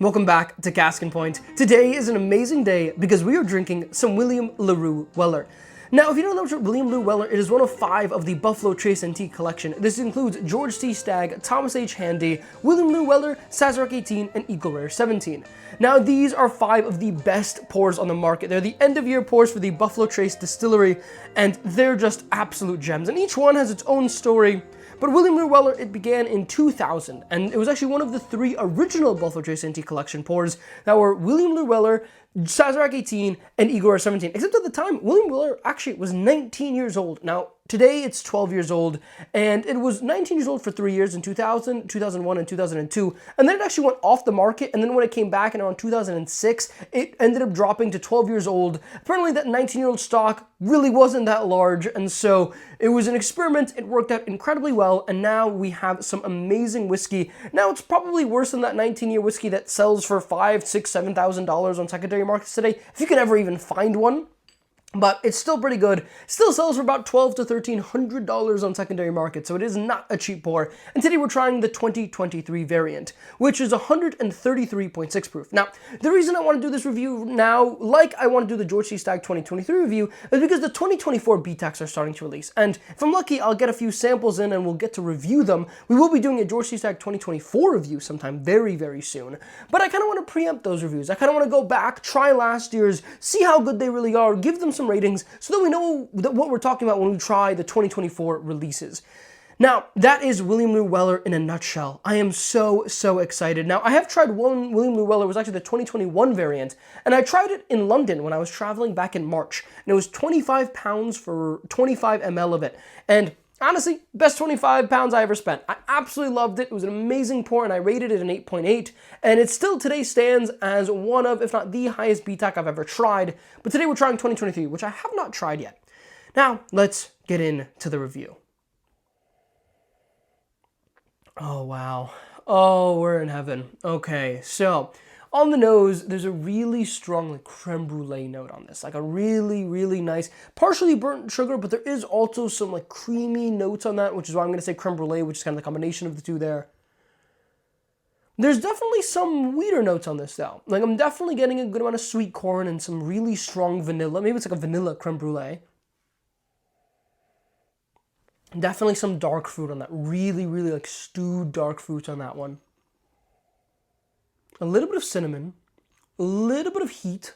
Welcome back to Cask and Point. Today is an amazing day because we are drinking some William Larue Weller. Now, if you don't know William Larue Weller, it is one of 5 of the Buffalo Trace Antique collection. This includes George T. Stagg, Thomas H. Handy, William Larue Weller, Sazerac 18, and Eagle Rare 17. Now, these are 5 of the best pours on the market. They're the end-of-year pours for the Buffalo Trace Distillery, and they're just absolute gems. And each one has its own story. But William Larue Weller, it began in 2000, and it was actually one of the 3 original Buffalo Trace Antique Collection pours that were William Larue Weller, Sazerac 18, and Eagle Rare 17. Except at the time, William Weller actually was 19 years old. Now, today it's 12 years old, and it was 19 years old for 3 years in 2000, 2001, and 2002, and then it actually went off the market, and then when it came back in around 2006, it ended up dropping to 12 years old. Apparently that 19-year-old stock really wasn't that large, and so it was an experiment. It worked out incredibly well, and now we have some amazing whiskey. Now, it's probably worse than that 19-year whiskey that sells for $5,000, $6,000, $7,000 on secondary markets today, if you can ever even find one. But it's still pretty good. Still sells for about $1,200 to $1,300 on secondary market, so it is not a cheap pour. And today we're trying the 2023 variant, which is 133.6 proof. Now, the reason I want to do this review now, like I want to do the George T. Stagg 2023 review, is because the 2024 BTACs are starting to release. And if I'm lucky, I'll get a few samples in and we'll get to review them. We will be doing a George T. Stagg 2024 review sometime very, very soon. But I kind of want to preempt those reviews. I kind of want to go back, try last year's, see how good they really are, give them some ratings so that we know what we're talking about when we try the 2024 releases. Now, that is William Larue Weller in a nutshell. I am so excited. Now, I have tried one William Larue Weller. It was actually the 2021 variant, and I tried it in London when I was traveling back in March, and it was 25 pounds for 25 ml of it. And honestly, best 25 pounds I ever spent. I absolutely loved it. It was an amazing pour, and I rated it an 8.8, and it still today stands as one of, if not the highest BTAC I've ever tried. But today we're trying 2023, which I have not tried yet. Now, let's get into the review. Oh, wow. Oh, we're in heaven. Okay, so on the nose, there's a really strong like creme brulee note on this, like a really nice, partially burnt sugar, but there is also some like creamy notes on that, which is why I'm going to say creme brulee, which is kind of the combination of the two there. There's definitely some weeder notes on this though. Like I'm definitely getting a good amount of sweet corn and some really strong vanilla. Maybe it's like a vanilla creme brulee. Definitely some dark fruit on that. Really like stewed dark fruit on that one. A little bit of cinnamon, a little bit of heat.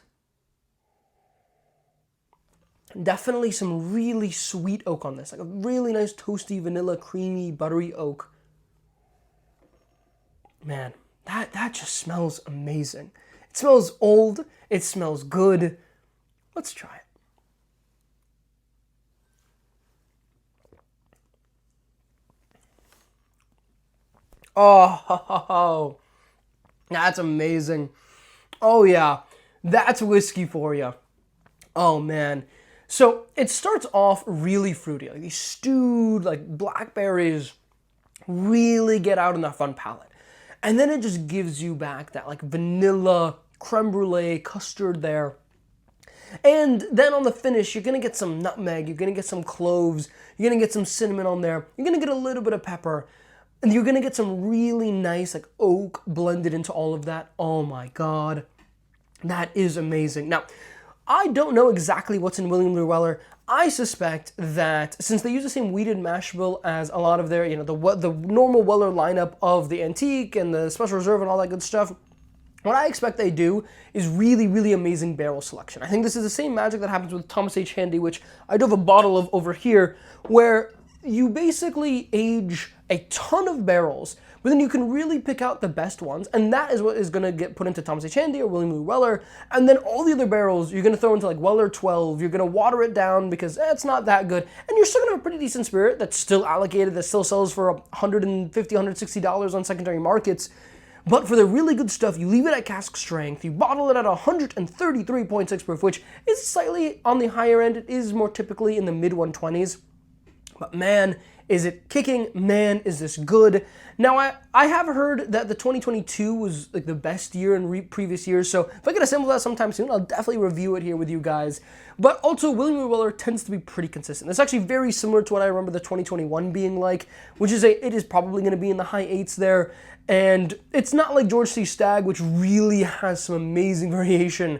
Definitely some really sweet oak on this, like a really nice toasty, vanilla, creamy, buttery oak. Man, that just smells amazing. It smells old, it smells good. Let's try it. Oh, that's amazing. Oh yeah, that's whiskey for you. Oh man. So it starts off really fruity, like these stewed like blackberries really get out in the front palate. And then it just gives you back that like vanilla, creme brulee, custard there. And then on the finish, you're gonna get some nutmeg, you're gonna get some cloves, you're gonna get some cinnamon on there, you're gonna get a little bit of pepper. And you're gonna get some really nice like oak blended into all of that. Oh my God, that is amazing. Now, I don't know exactly what's in William Larue Weller. I suspect that since they use the same wheated mash bill as a lot of their, the normal Weller lineup of the antique and the special reserve and all that good stuff, what I expect they do is really amazing barrel selection. I think this is the same magic that happens with Thomas H. Handy, which I do have a bottle of over here, where you basically age a ton of barrels, but then you can really pick out the best ones, and that is what is going to get put into Thomas H. Handy or William Larue Weller, and then all the other barrels you're going to throw into like Weller 12, you're going to water it down because it's not that good, and you're still going to have a pretty decent spirit that's still allocated, that still sells for $150, $160 on secondary markets. But for the really good stuff, you leave it at cask strength, you bottle it at 133.6 proof, which is slightly on the higher end. It is more typically in the mid 120s. But man, is it kicking? Man, is this good? Now, I have heard that the 2022 was like the best year in previous years, so if I get a sample of that sometime soon, I'll definitely review it here with you guys. But also, William Larue Weller tends to be pretty consistent. It's actually very similar to what I remember the 2021 being like, which is it is probably going to be in the high 8s there. And it's not like George C. Stagg, which really has some amazing variation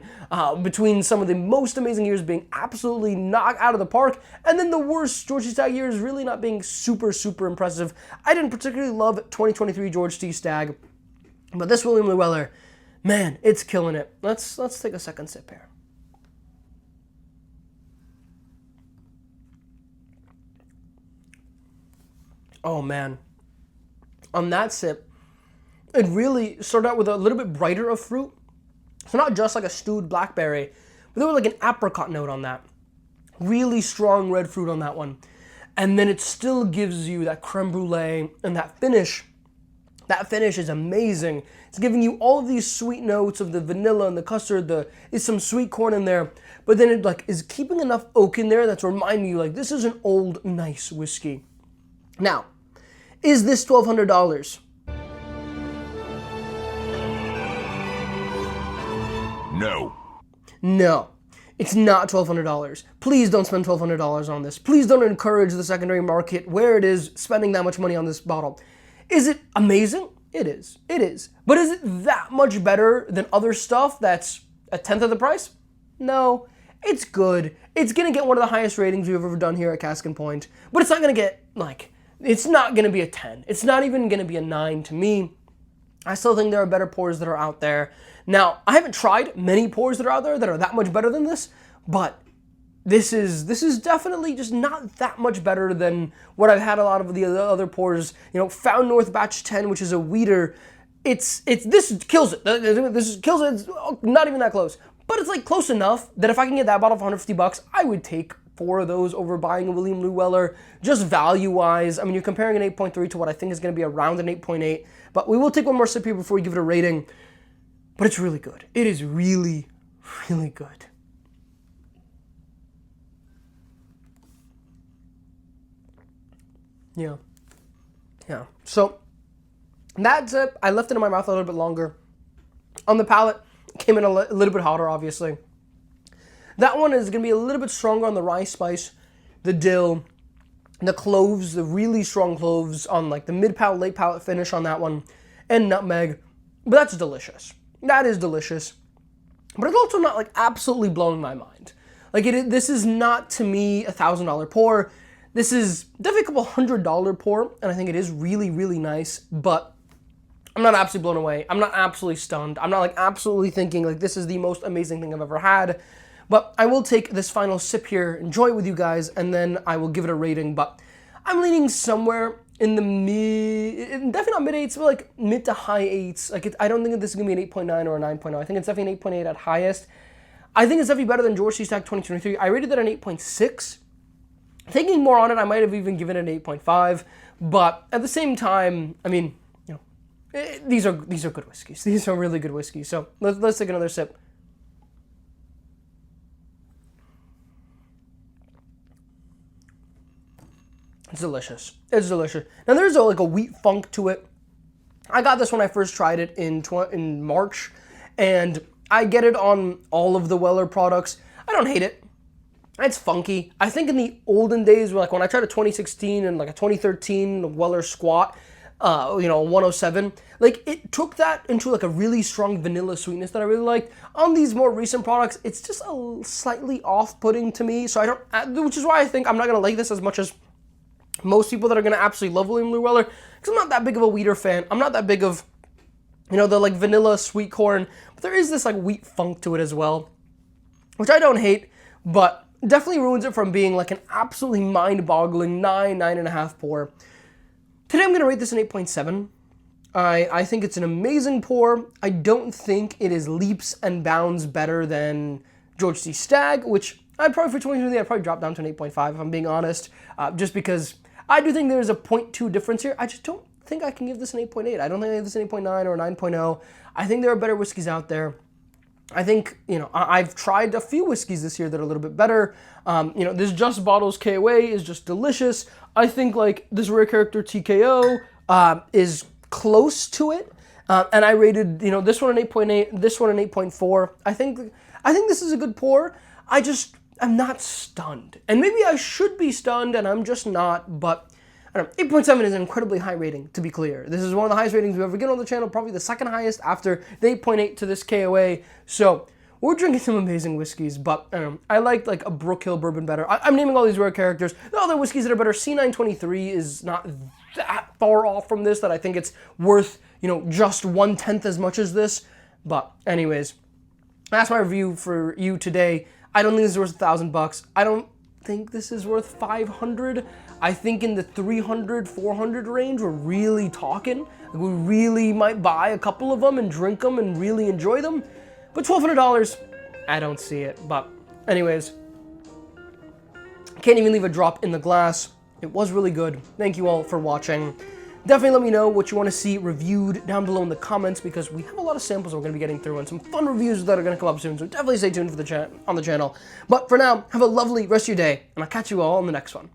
between some of the most amazing years being absolutely knocked out of the park, and then the worst George C. Stagg years really not being super, super impressive. I didn't particularly love 2023 George C. Stagg, but this William Larue Weller, man, it's killing it. Let's take a second sip here. Oh man, on that sip, it really started out with a little bit brighter of fruit. So not just like a stewed blackberry, but there was like an apricot note on that. Really strong red fruit on that one. And then it still gives you that creme brulee and that finish. That finish is amazing. It's giving you all of these sweet notes of the vanilla and the custard. There's some sweet corn in there. But then it like is keeping enough oak in there that's reminding you like this is an old, nice whiskey. Now, is this $1,200? No. No, it's not $1,200. Please don't spend $1,200 on this. Please don't encourage the secondary market where it is spending that much money on this bottle. Is it amazing? It is. It is. But is it that much better than other stuff that's a tenth of the price? No. It's good. It's going to get one of the highest ratings we've ever done here at Cask and Point. But it's not going to get, like, it's not going to be a 10. It's not even going to be a 9 to me. I still think there are better pours that are out there. Now, I haven't tried many pours that are out there that are that much better than this, but this is definitely just not that much better than what I've had a lot of the other pours. You know, Found North Batch 10, which is a wheater. This kills it. This kills it. It's not even that close. But it's like close enough that if I can get that bottle for $150, I would take 4 of those over buying a William Larue Weller, just value-wise. I mean, you're comparing an 8.3 to what I think is going to be around an 8.8, but we will take one more sip here before we give it a rating. But it's really good. It is really, really good. Yeah. Yeah. So, that's it. I left it in my mouth a little bit longer. On the palate, it came in a little bit hotter, obviously. That one is going to be a little bit stronger on the rye spice, the dill, the cloves, the really strong cloves on like the mid-palate, late-palate finish on that one, and nutmeg. But that's delicious. That is delicious. But it's also not like absolutely blowing my mind. Like this is not to me a $1,000 pour. This is definitely a couple $100 pour, and I think it is really, really nice, but I'm not absolutely blown away. I'm not absolutely stunned. I'm not like absolutely thinking like this is the most amazing thing I've ever had. But I will take this final sip here, enjoy it with you guys, and then I will give it a rating. But I'm leaning somewhere in the definitely not mid-8s, but like mid to high 8s. Like I don't think this is going to be an 8.9 or a 9.0. I think it's definitely an 8.8 at highest. I think it's definitely better than George C. Stagg 2023. I rated that an 8.6. Thinking more on it, I might have even given it an 8.5. But at the same time, I mean, you know, these are good whiskeys. These are really good whiskeys. So let's take another sip. It's delicious. It's delicious. Now there's like a wheat funk to it. I got this when I first tried it in March, and I get it on all of the Weller products. I don't hate it. It's funky. I think in the olden days, like when I tried a 2016 and like a 2013 Weller Squat, 107, like it took that into like a really strong vanilla sweetness that I really liked. On these more recent products, it's just a slightly off-putting to me. So which is why I think I'm not gonna like this as much as most people that are going to absolutely love William Larue Weller, because I'm not that big of a wheater fan. I'm not that big of, the like vanilla sweet corn, but there is this like wheat funk to it as well, which I don't hate, but definitely ruins it from being like an absolutely mind-boggling 9.5 pour. Today I'm going to rate this an 8.7. I think it's an amazing pour. I don't think it is leaps and bounds better than George C. Stagg, which I'd probably for 2023 I'd probably drop down to an 8.5 if I'm being honest, just because I do think there's a 0.2 difference here. I just don't think I can give this an 8.8. I don't think I give this an 8.9 or a 9.0. I think there are better whiskeys out there. I think, I've tried a few whiskeys this year that are a little bit better. This Just Bottles KOA is just delicious. I think like this Rare Character TKO is close to it. And I rated, this one an 8.8, this one an 8.4. I think this is a good pour. I'm not stunned. And maybe I should be stunned, and I'm just not, but I don't know, 8.7 is an incredibly high rating, to be clear. This is one of the highest ratings we've ever given on the channel, probably the second highest after the 8.8 to this KOA. So we're drinking some amazing whiskeys, but I liked like a Brook Hill bourbon better. I'm naming all these rare characters. The other whiskeys that are better, C923 is not that far off from this that I think it's worth, just 1/10 as much as this. But anyways, that's my review for you today. I don't think this is worth $1,000. I don't think this is worth 500. I think in the 300, 400 range, we're really talking. We really might buy a couple of them and drink them and really enjoy them. But $1,200, I don't see it. But anyways, can't even leave a drop in the glass. It was really good. Thank you all for watching. Definitely let me know what you want to see reviewed down below in the comments, because we have a lot of samples we're going to be getting through and some fun reviews that are going to come up soon. So definitely stay tuned for on the channel. But for now, have a lovely rest of your day, and I'll catch you all on the next one.